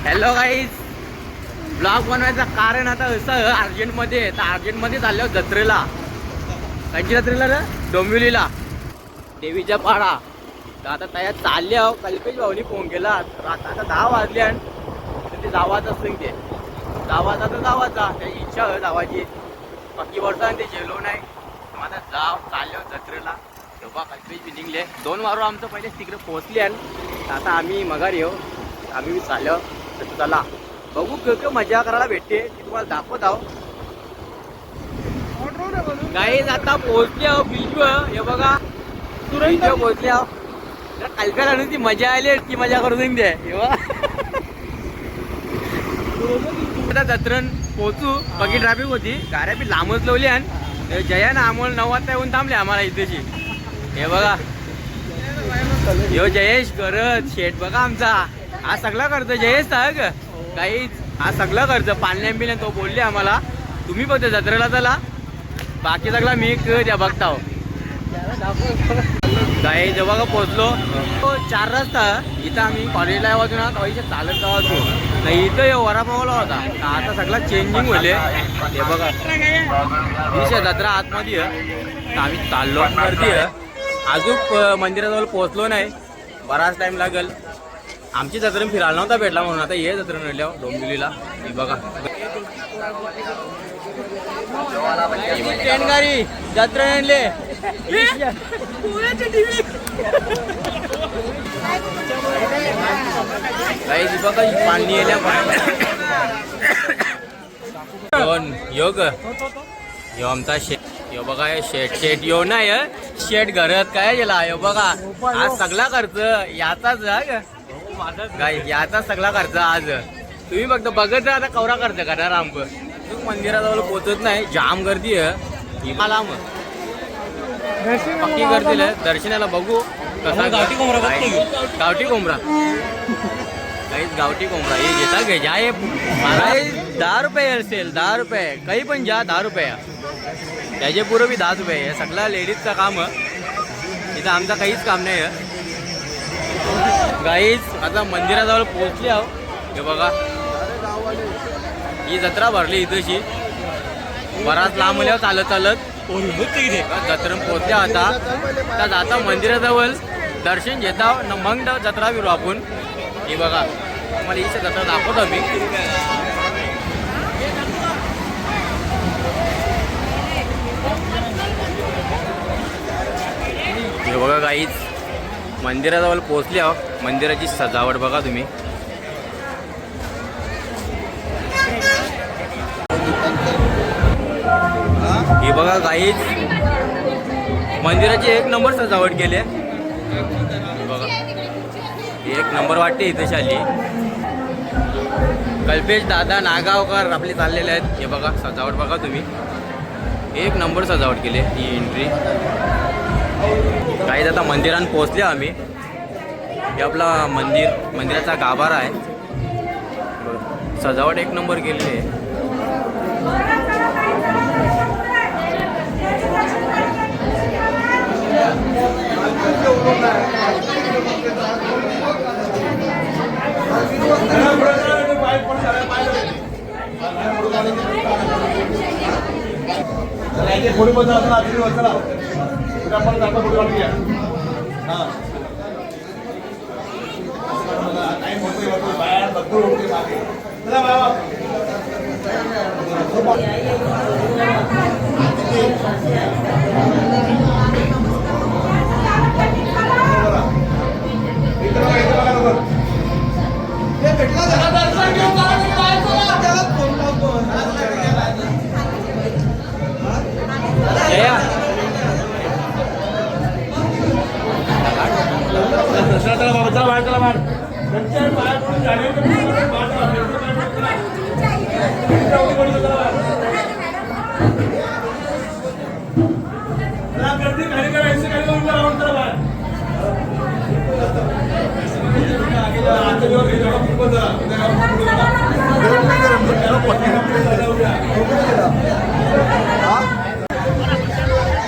Hello guys, blog बनवायचं कारण आता असं अर्जंटमध्ये चाललो जत्रेला. कायची जत्रेला रे? डोंबिवलीला देवीच्या पाडा. तर आता तयार चालले आहो. कल्पेश भाऊनी फोन केला. आता 10 वाजले आणि ते जावाच असतं ते जावाचा तर जावाचा त्याची इच्छा आहे जावाची. बाकी वर्षांनी ते जेलो नाही. आता चाललो जत्रेला. तेव्हा कल्पेश बी निघले. 2 वारो आमचं पहिले तिकडे पोहोचले आणि आता आम्ही मगार येऊ. आम्ही बी चाललो. तर चला बघू क मजा करायला भेटते ती तुम्हाला दाखवत आहो. गाईज आता पोहोचले आहो. बिजू हे बघा तुरंत पोहोचले आहो. कल्प्याला नुसती मजा आली ती मजा करून दे. आता जत्रण पोहोचू. बाकी ट्रॅफिक होती. गाड्या बी लांबच लावली आणि जया ना आम्हाला 9 वाजता येऊन थांबले आम्हाला इथेची. हे बघा यो जयेश करत शेठ बघा आमचा. हा सगळा खर्च जयेश सांग काहीच. हा सगळा खर्च पाण्यान बिण्यान तो बोलले आम्हाला तुम्ही फक्त जत्रेला चला बाकी सगळा मी द्या बघता. काही जेव्हा का पोहोचलो 4 रस्ता इथं आम्ही कॉलेजला वाजून पैसे चालत जातो नाही. इथं वडापावला होता. आता सगळा चेंजिंग होईल. हे बघा विषय जत्रा आतमध्ये आम्ही चाललो. गर्दी अजून मंदिराजवळ पोहोचलो नाही. बराच टाइम लागेल. आमची जत्रा फिरायला नव्हता भेटला म्हणून आता हे जत्रा नेल्या डोंबिवलीला. हे बघा ट्रेन गाडी जत्रा नेले. काही बघा पाणी येल्या योग यो आमचा शेट. यो बघा शेट यो नाही शेट घरात काय गेला. यो बघा आज सगळा खर्च याचाच काय याचा सगळा खर्च आज. तुम्ही फक्त बघत जा आता कवरा खर्च करणार आमक. मंदिराजवळ पोहोचत नाही. जाम गर्दी आहे. लांब पक्की गर्दी आहे. दर्शनाला बघू कसा गावठी कोंबरा. गावठी कोंबरा काहीच गावठी कोंबरा हे घेता घे जा. हे मला 10 रुपये असेल. 10 रुपये काही पण जा. 10 रुपये त्याचे पुरं बी 10 रुपये. हे सगळा लेडीजचं काम. इथं आमचं काहीच काम नाही. गाईज आता मंदिराजवळ पोहोचली आहो. हे बघा ही जत्रा भरली इथंशी. बराच लांब चालत चालत जत्रा पोहोचल्या. आता जाता मंदिराजवळ दर्शन घेता मग जत्रा फिरू आपण. हे बघा मला इथे जत्रा दाखवतो मी. हे बघा गाईज मंदिराजवळ पोहोचली आहो. मंदिराची सजावट बघा तुम्ही. हे बघा गाईज मंदिराची 1 नंबर सजावट केली. बघा 1 नंबर वाटते इथे शाली. कल्पेश दादा नागावकर आपले चाललेले आहेत. हे बघा सजावट बघा तुम्ही. 1 नंबर सजावट केली ही एंट्री. काही आता मंदिरात पोहोचले आम्ही. हे आपला मंदिराचा गाभारा आहे. सजावट 1 नंबर केलेली आहे. थोडी बदल असं आधी वाचला आपण जाता थोडी वाटली हां टाइम होतो बाहेर बदल होते मागे चला बाबा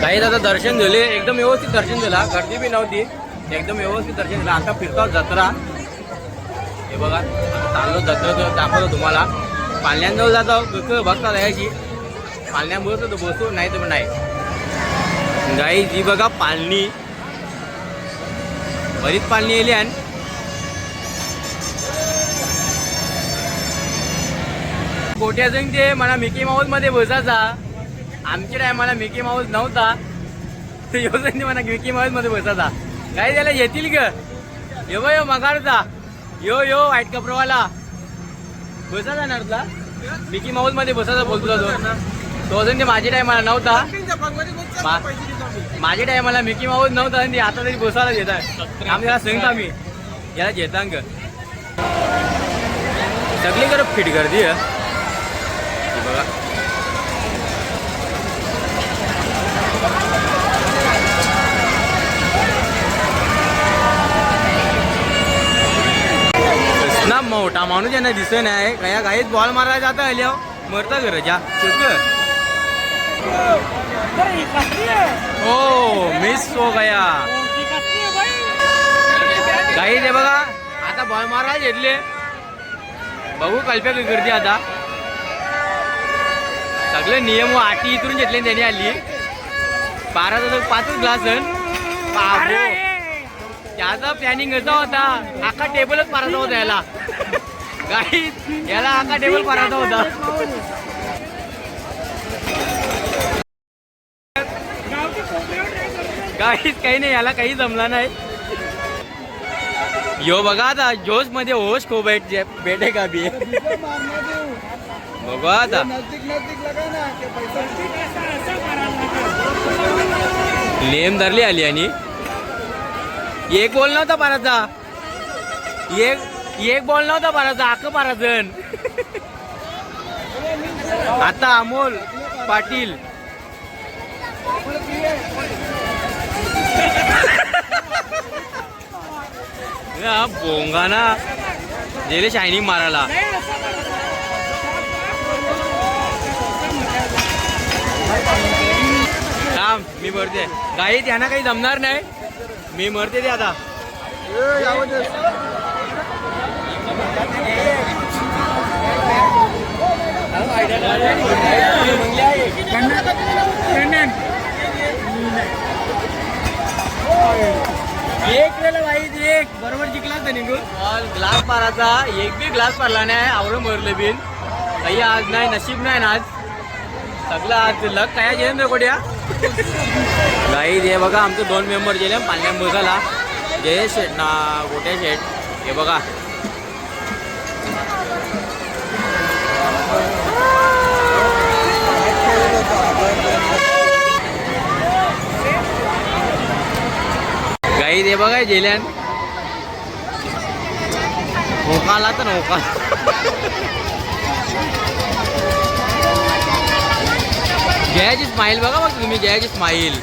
काही दादा दर्शन झाले. एकदम व्यवस्थित दर्शन झाला. गर्दी बी नव्हती. एकदम व्यवस्थित दर्शन झालं. आता फिरतो जत्रा. हे बघा चाललो जत्रा दाखवतो तुम्हाला. पालण्यांजवळ जातो कसं बघता याची पालण्यांवर तर बसू नाही तर नाही. गाई जी बघा पालणी बरीच पालणी येली आणि गोट्याजंग ते मला मिकी माऊस मध्ये बसायचा. आमच्या टायमाला मिकी माऊस नव्हता योजन म्हणा मिकी माऊस मध्ये बसायचा. काही त्याला येतील ग यो यो मगारचा यो व्हाईट कपडवाला बसायचा ना तुला मिकी माऊस मध्ये बसायचा बोलतो तो अजून ते माझ्या टायमाला नव्हता. माझ्या टायमाला मिकी माऊस नव्हता आणि आता तरी बसायला येतात. आम्ही त्याला सांगतो आम्ही याला घेतांग सगळी कर फिट गर्दी बघा. ना मोठा माणूस यांना दिसत नाही कया गाईत बॉल मारायला जाता आल्या मरता गरजा हो मिस हो गया गाई दे बघा. आता बॉल मारायला घेतले बघू कल्प्या गर्दी आता सगळे नियम अटी इथून घेतले त्यांनी आली. 5च ग्लास त्याचा प्लॅनिंग असा होता आका टेबलच पारायचा होता याला काही याला आका टेबल पारायचा होता. काही नाही याला काही जमला नाही. यो बघा आता जोश मध्ये होश खो भेटे का बी बघा आता नेम धरली आली आणि एक बॉल नव्हता पाराचा एक बॉल नव्हता पाराचा आख पाराजण. आता अमोल पाटील बोंगाना गेले शायनिंग मारायला. थांब मी मरते गाई त्यांना काही जमणार नाही मी मरते ते आता. एक बरोबर जिंकलाच निघून ग्लास पाराचा एक बी ग्लास पारला नाही आवडं मरलं बिन काही आज नाही नशीब नाही ना आज सगळं आज लक काय जेन कोड्या गाई हे बघा आमचे 2 मेंबर गेले पालण्या बसायला जयेश शेठ ना गोट्या शेठ हे बघा. गाई दे बघा जेल्यान होकाला तर होका जयाची स्माईल बघा बघ तुम्ही जयाची स्माईल.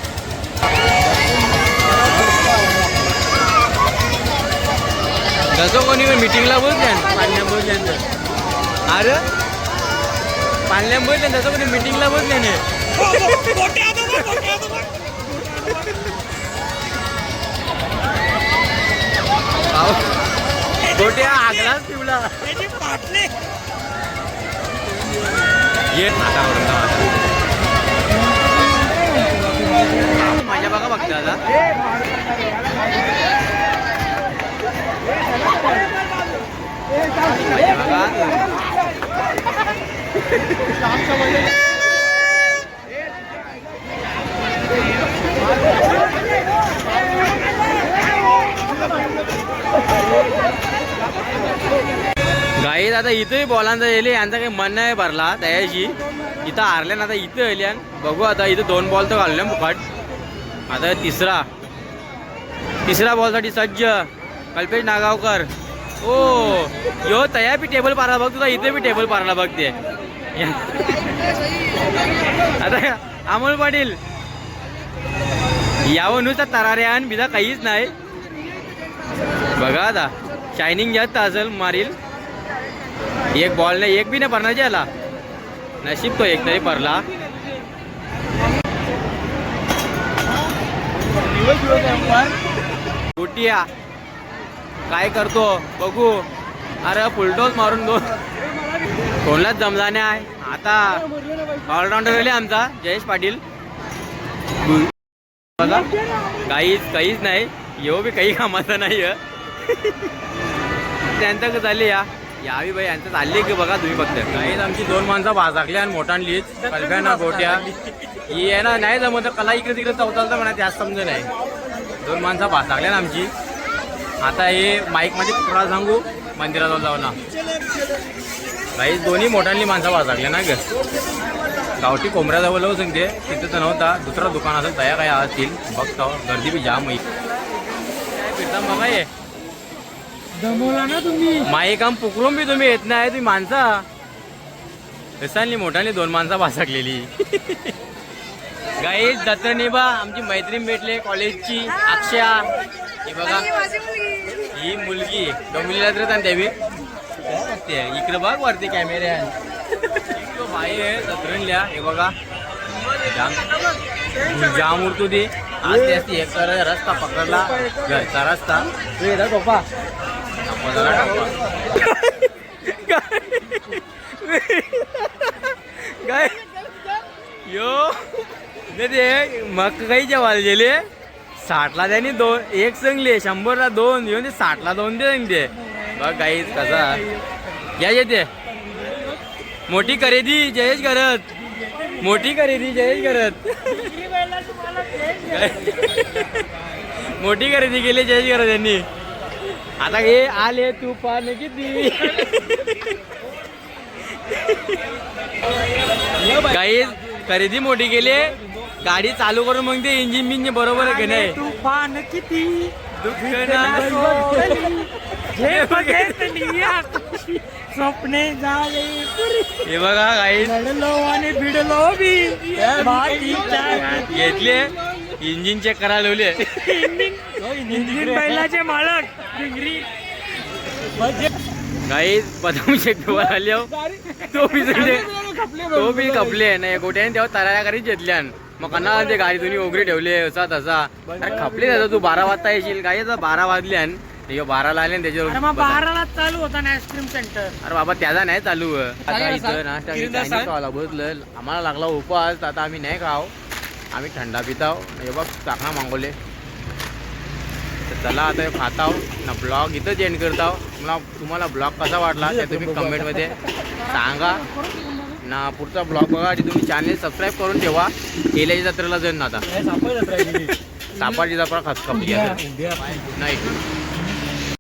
जसं कोणी मिटिंगला बोलते पालण्या बोलते अरे पालण्या बोलते जसं कोणी मिटिंगला बोलते ना गोट्या आगलाच पिवला येत माझ्या बघा बघते आता गाईत आता इथंही बॉलांचा येले यांचा काही मन नाही भरला त्याची इथं हारल्या ना आता इथं येल्या बघू आता इथं 2 बॉल तर घालल्या मुखाट. आता तिसरा बॉलसाठी सज्ज कल्पेश नागावकर. ओ यो तया बी टेबल पारला बघ तुझा इथे बी टेबल पारला बघते आता अमोल पाटील यावं नुसतं तराऱ्यान बिजा काहीच नाही बघा. आता शायनिंग जास्त असेल मारील एक बॉल नाही एक बी नाही भरणार याला नशीब तो एक तरी भरला. गोटिया काय करतो बघू अरे फुलटोस मारून दोन कोणलाच जमला नाही आहे. आता ऑलराऊंडर राहिले आमचा जयेश पाटील. बघा काहीच नाही येऊ बी काही कामाचं नाही त्यांचं कसं झाले यावी बाई यांचं चालले की बघा तुम्ही फक्त काहीच आमची दोन माणसं भाजाकली आणि मोठांलीच कल्प्या ना गोट्या ही आहे ना नाही जमत कला इकडे तिकडे चौथालचं म्हणा त्याच समज नाही. दोन माणसं भाजाकल्या ना आमची. आता हे माईकमध्ये थोडा सांगू मंदिराजवळ जाऊ ना काही दोन्ही मोठांनी माणसं भाजाकल्या ना ग. गावठी कोंबऱ्याजवळ जाऊ सांगते तिथं तर नव्हता दुसरं दुकान असेल तया काय असतील बघता गर्दी बी जाम होईल. काय फिरता बघा ये दमवला ना तुम्ही माई काम पुकरून बी तुम्ही येत नाही तुम्ही माणसा कसाली मोठाली दोन माणसं भासाकलेली. गाई जत्रणी बा आमची मैत्रीण भेटले कॉलेजची अक्षया. हे बघा ही मुलगी डोंबिवलीला तर देवी इकडे बघ वरती कॅमेरे बाई आहे जत्रणल्या. हे बघा जाम उरतो दे आज ते असते एक रस्ता पकडला घरचा रस्ता पप्पा काय यो ते मग काही जेवायला गेले 60ला त्यांनी दोन एक संगले 100ला दोन येऊन ते 60ला दोन दे ते बघ गाईच कसा या येते मोठी खरेदी जयेश करत मोठी खरेदी जयेश करत मोठी खरेदी केली जयेश करत यांनी. आता हे आले तू पान किती काही खरेदी मोठी केली गाडी चालू करून मग ते इंजिन बिंजिन बरोबर आहे की नाही. तुफान किती दुःख स्वप्ने झाले हे बघा काही लढलो आणि भिडलो बी घेतले इंजिन चेक करायला लावले. इंजिन बैलाचे मालक डिंगरी काही बदाम चेक ठेवायला आले तो बी खपले नाही गोट्याने तेव्हा तराऱ्या करीत घेतल्या मग कन्ना ते गाडी तुम्ही ओगरी ठेवले असा तसा अरे खपले त्याचा तू 12 वाजता येशील काही 12 वाजल्यान 12ला आले त्याच्यावर 12ला चालू होता ना आईस्क्रीम सेंटर. अरे बाबा त्याचा नाही चालू आता इथं नाश्ता खावाला बसलं आम्हाला लागला उपवास आता आम्ही नाही खाव आम्ही थंडा पिताव हे बघ चाकणा मागवले तर चला आता हे खाताव ना ब्लॉग इथंच एंड करताव. मला तुम्हाला ब्लॉग कसा वाटला ते तुम्ही कमेंटमध्ये सांगा ना. पुढचा ब्लॉग बघा आणि तुम्ही चॅनल सबस्क्राईब करून ठेवा. केल्याची जत्रेला जाईन ना आता सापाची जत्रा खपली नाही.